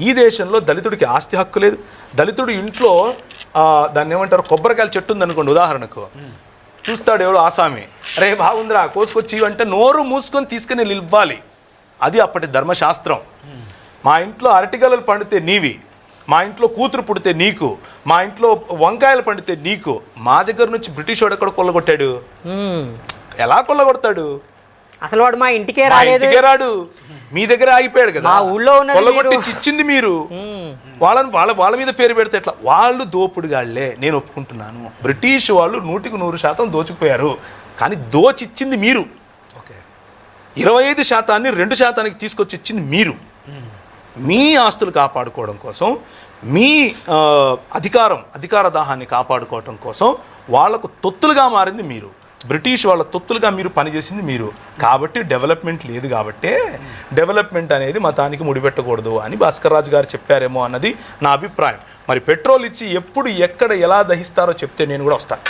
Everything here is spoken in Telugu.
ఈ దేశంలో దళితుడికి ఆస్తి హక్కు లేదు. దళితుడు ఇంట్లో దాన్ని ఏమంటారు, కొబ్బరికాయల చెట్టు ఉందనుకోండి ఉదాహరణకు, చూస్తాడు ఎవడు ఆసామి, రే బాగుందిరా కోసుకొచ్చి అంటే నోరు మూసుకొని తీసుకుని ఇవ్వాలి. అది అప్పటి ధర్మశాస్త్రం. మా ఇంట్లో అరటిగలలు పండితే నీవి, మా ఇంట్లో కూతురు పుడితే నీకు, మా ఇంట్లో వంకాయలు పండితే నీకు. మా దగ్గర నుంచి బ్రిటిష్ వాడు ఎక్కడ కొల్లగొట్టాడు? ఎలా కొల్లగొడతాడు? అసలు వాడు మా ఇంటికే రాడు, మీ దగ్గర ఆగిపోయాడు కదా. ఊళ్ళో కొల్లగొట్టించి ఇచ్చింది మీరు. వాళ్ళ మీద పేరు పెడితే ఎట్లా? వాళ్ళు దోపుడుగాళ్లే, నేను ఒప్పుకుంటున్నాను. బ్రిటిష్ వాళ్ళు 100% దోచుకుపోయారు, కానీ దోచిచ్చింది మీరు. 25% 2% తీసుకొచ్చి ఇచ్చింది మీరు. మీ ఆస్తులు కాపాడుకోవడం కోసం, మీ అధికార దాహాన్ని కాపాడుకోవడం కోసం వాళ్లకు తొత్తులుగా మారింది మీరు. బ్రిటిష్ వాళ్ళ తొత్తులుగా మీరు పనిచేసింది మీరు. కాబట్టి డెవలప్మెంట్ లేదు. కాబట్టే డెవలప్మెంట్ అనేది మతానికి ముడిపెట్టకూడదు అని భాస్కర్ రాజు గారు చెప్పారేమో అన్నది నా అభిప్రాయం. మరి పెట్రోల్ ఇచ్చి ఎప్పుడు ఎక్కడ ఎలా దహిస్తారో చెప్తే నేను కూడా వస్తాను.